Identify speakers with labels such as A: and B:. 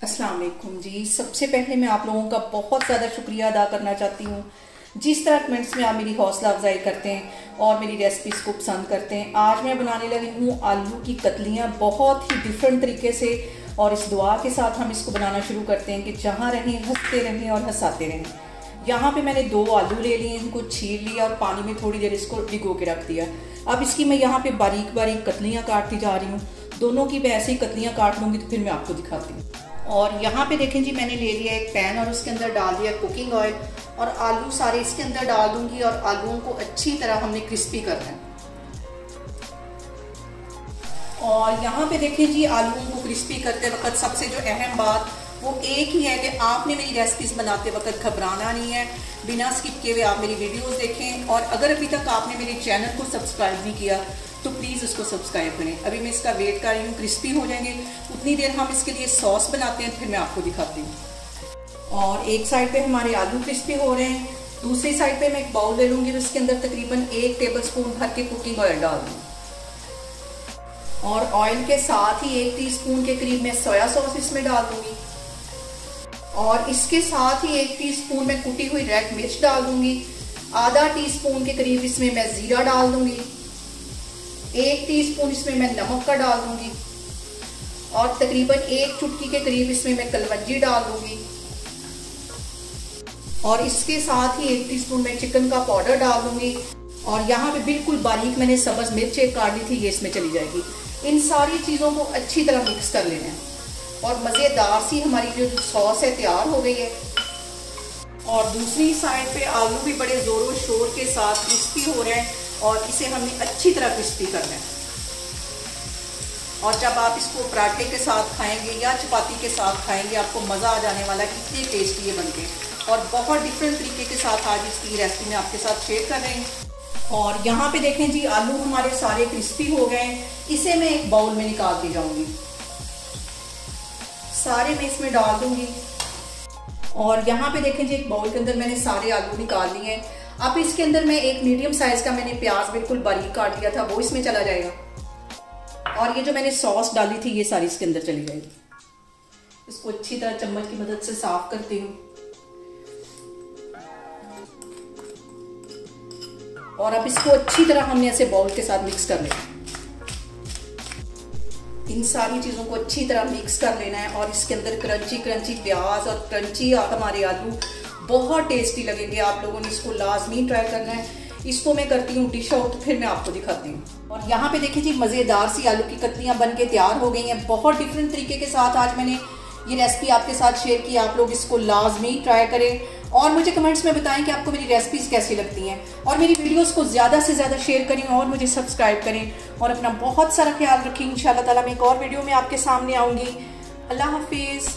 A: अस्सलाम वालेकुम जी। सबसे पहले मैं आप लोगों का बहुत ज़्यादा शुक्रिया अदा करना चाहती हूँ जिस तरह कमेंट्स में आप मेरी हौसला अफजाई करते हैं और मेरी रेसिपीज़ को पसंद करते हैं। आज मैं बनाने लगी हूँ आलू की कतलियाँ बहुत ही डिफरेंट तरीके से, और इस दुआ के साथ हम इसको बनाना शुरू करते हैं कि जहाँ रहें हंसते रहें और हंसाते रहें। यहाँ पे मैंने 2 आलू ले लिए, इनको छील लिया और पानी में थोड़ी देर इसको भिगो के रख दिया। अब इसकी मैं यहाँ पे बारीक बारीक कतलियाँ काटती जा रही हूँ। दोनों की मैं ऐसे ही कतलियाँ काट लूँगी तो फिर मैं आपको दिखाती हूँ। और यहाँ पे देखें जी, मैंने ले लिया एक पैन और उसके अंदर डाल दिया कुकिंग ऑयल और आलू सारे इसके अंदर डाल दूंगी और आलूओं को अच्छी तरह हमने क्रिस्पी करना है। और यहाँ पे देखें जी, आलूओं को क्रिस्पी करते वक्त सबसे जो अहम बात वो एक ही है कि आपने मेरी रेसिपीज़ बनाते वक्त घबराना नहीं है। बिना स्किप किए हुए आप मेरी वीडियोस देखें, और अगर अभी तक आपने मेरे चैनल को सब्सक्राइब नहीं किया तो प्लीज़ उसको सब्सक्राइब करें। अभी मैं इसका वेट कर रही हूँ, क्रिस्पी हो जाएंगे उतनी देर हम इसके लिए सॉस बनाते हैं, फिर मैं आपको दिखाती हूँ। और एक साइड पे हमारे आलू क्रिस्पी हो रहे हैं, दूसरी साइड पे मैं एक बाउल ले लूँगी, उसके अंदर तकरीबन 1 टेबलस्पून भर के कुकिंग ऑयल डाल दूँ, और ऑयल के साथ ही 1 टीस्पून के करीब मैं सोया सॉस इसमें डाल दूँगी, और इसके साथ ही 1 टीस्पून मैं कुटी हुई रेड मिर्च डाल दूँगी, आधा टीस्पून के करीब इसमें मैं ज़ीरा डाल दूँगी, 1 टीस्पून इसमें मैं नमक का डाल दूँगी, और तकरीबन 1 चुटकी के करीब इसमें मैं कलवंजी डाल दूँगी, और इसके साथ ही 1 टीस्पून मैं चिकन का पाउडर डाल दूँगी, और यहाँ पे बिल्कुल बारीक मैंने सब्ज़ मिर्च एक काट ली थी, ये इसमें चली जाएगी। इन सारी चीज़ों को अच्छी तरह मिक्स कर लेना है, और मज़ेदार सी हमारी जो सॉस है तैयार हो गई है। और दूसरी साइड पे आलू भी बड़े ज़ोरों शोर के साथ क्रिस्पी हो रहे हैं, और इसे हमने अच्छी तरह क्रिस्पी करना है। और जब आप इसको पराठे के साथ खाएंगे या चपाती के साथ खाएंगे, आपको मज़ा आ जाने वाला है कितने टेस्टी ये बनके। और बहुत डिफरेंट तरीके के साथ आज इसकी रेसिपी मैं आपके साथ शेयर कर रही हूँ। और यहाँ पे देखें जी, आलू हमारे सारे क्रिस्पी हो गए हैं। इसे मैं एक बाउल में निकालती जाऊँगी, सारे मैं इसमें डाल दूँगी। और यहाँ पे देखें जी, एक बाउल के अंदर मैंने सारे आलू निकाल लिए हैं। अब इसके अंदर मैं एक मीडियम साइज का मैंने प्याज बिल्कुल बारीक काट लिया था, वो इसमें चला जाएगा, और ये जो मैंने सॉस डाली थी ये सारी इसके अंदर चली जाएगी। इसको अच्छी तरह चम्मच की मदद से साफ करती हूँ, और अब इसको अच्छी तरह हमने ऐसे बाउल के साथ मिक्स कर लेना है। इन सारी चीज़ों को अच्छी तरह मिक्स कर लेना है, और इसके अंदर क्रंची क्रंची प्याज और क्रंची हमारे आलू बहुत टेस्टी लगेंगे। आप लोगों ने इसको लाजमी ट्राई करना है। इसको मैं करती हूँ डिश आउट, तो फिर मैं आपको दिखाती हूँ। और यहाँ पे देखिए जी, मज़ेदार सी आलू की कतलियाँ बन के तैयार हो गई हैं। बहुत डिफरेंट तरीके के साथ आज मैंने ये रेसिपी आपके साथ शेयर की। आप लोग इसको लाजमी ट्राई करें, और मुझे कमेंट्स में बताएं कि आपको मेरी रेसिपीज़ कैसी लगती हैं, और मेरी वीडियोस को ज़्यादा से ज़्यादा शेयर करें और मुझे सब्सक्राइब करें, और अपना बहुत सारा ख्याल रखें। इंशाल्लाह ताला मैं एक और वीडियो में आपके सामने आऊँगी। अल्लाह हाफिज़।